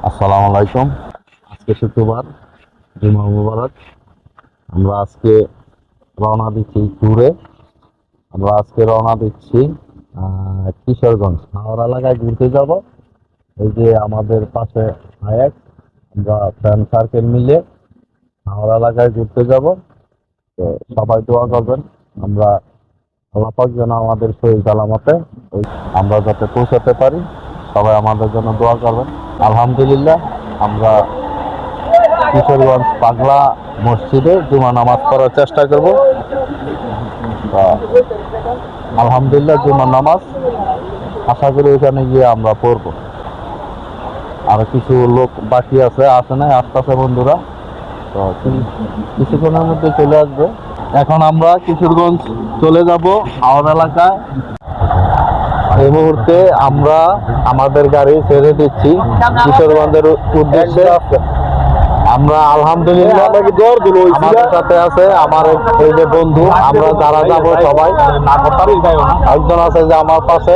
আসসালামু আলাইকুম। আজকে শুক্রবার, জুমা মুবারক। আমরা আজকে রওনা দিচ্ছি ট্যুরে। আমরা আজকে রওনা দিচ্ছি কিশোরগঞ্জ হাওড় এলাকায় ঘুরতে যাব। এই যে আমাদের পাশে আয়াক, আমরা ফ্রেন্ড সার্কেল মিলে হাওড় এলাকায় ঘুরতে যাব। তো সবাই দোয়া করবেন, আমরা আল্লাহ পাক যেন আমাদের শরীর সালামতে আমরা যাতে পৌঁছাতে পারি। সবাই আমাদের জন্য দোয়া করবেন। আলহামদুলিল্লাহ, আমরা কিশোরগঞ্জ পাগলা মসজিদে জুমা নামাজ পড়ার চেষ্টা করব। আলহামদুলিল্লাহ, জুমা নামাজ আশা করি ওখানে গিয়ে আমরা পড়ব। আর কিছু লোক বাকি আছে, আসে নাই, আসতেছে বন্ধুরা। তো কিছুক্ষণের মধ্যে চলে আসবে। এখন আমরা কিশোরগঞ্জ চলে যাব হাওড় এলাকায়। এই মুহূর্তে আমরা আমাদের গাড়ি ছেড়ে দিচ্ছি কিশোরগঞ্জের উদ্দেশ্যে। আমরা আলহামদুলিল্লাহ, আমাদের সাথে আছে আমার এই যে বন্ধু, আমরা যারা যাব সবাই। একজন আছে যে আমার পাশে,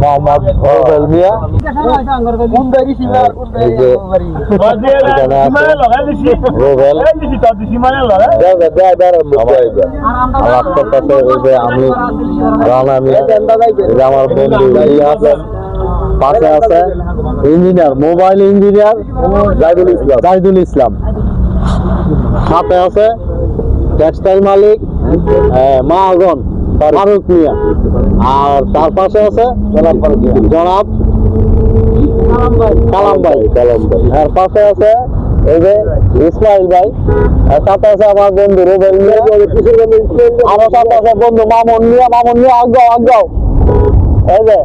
মোহাম্মদ রুবেল মিয়া। এই যে এখানে আছে রুবেল। আমার পাশে এই যে আমি রানা মিয়া, এই যে আমার বন্ধু ইলিয়াস। পাশে আছে ইঞ্জিনিয়ার, মোবাইল ইঞ্জিনিয়ার জাহিদুল ইসলাম। সাথে আছে টেক্সটাইল মালিক মাহাজন ফারুক মিয়া। আর তার পাশে আছে জনাব কালাম ভাই। এর পাশে আছে এই যে ইসমাইল ভাই। এর সাথে আছে আমার বন্ধু রুবেল মিয়া। আমার সাথে আছে বন্ধু মামুন মিয়া। আগাও এই যে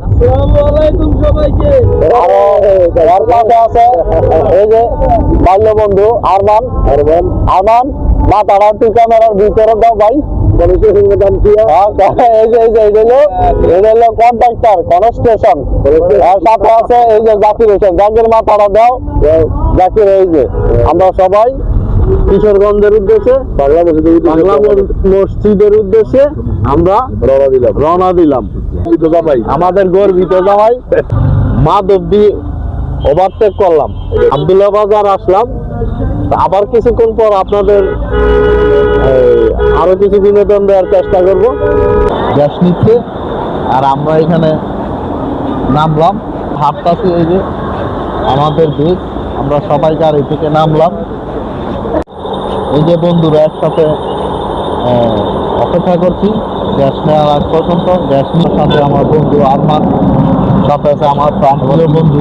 এর পাশে আছে এই যে বাল্য বন্ধু আরমান। মাথাটা একটু ক্যামেরার ভিতরে দাও ভাই। Contractor construction. এর সাথে আছে এই যে জাকির হোসেন। জাকির মাথাটা দাও। জাকির, এই যে আমরা সবাই কিশোরগঞ্জের উদ্দেশ্যে, বাংলা মসজিদের উদ্দেশ্যে আমরা রওনা দিলাম। আমাদের গর্বিত জামাই মাধবদী ওভারটেক করলাম, আব্দুল্লাহ বাজার আসলাম। আবার কিছুক্ষণ পর আপনাদের আরো কিছু বিনোদন দেওয়ার চেষ্টা করব। গ্যাস নিচ্ছে আর আমরা এখানে নামলাম, হাঁটতাছি। এই যে আমাদের বেশ, আমরা সবাই গাড়ি থেকে নামলাম। এই যে বন্ধুরা একসাথে অপেক্ষা করছি গ্যাস নেওয়ার আগ পর্যন্ত। গ্যাস নেওয়ার সাথে আমার বন্ধু আরমান, সাথে আছে আমার প্রাণপ্রিয় বন্ধু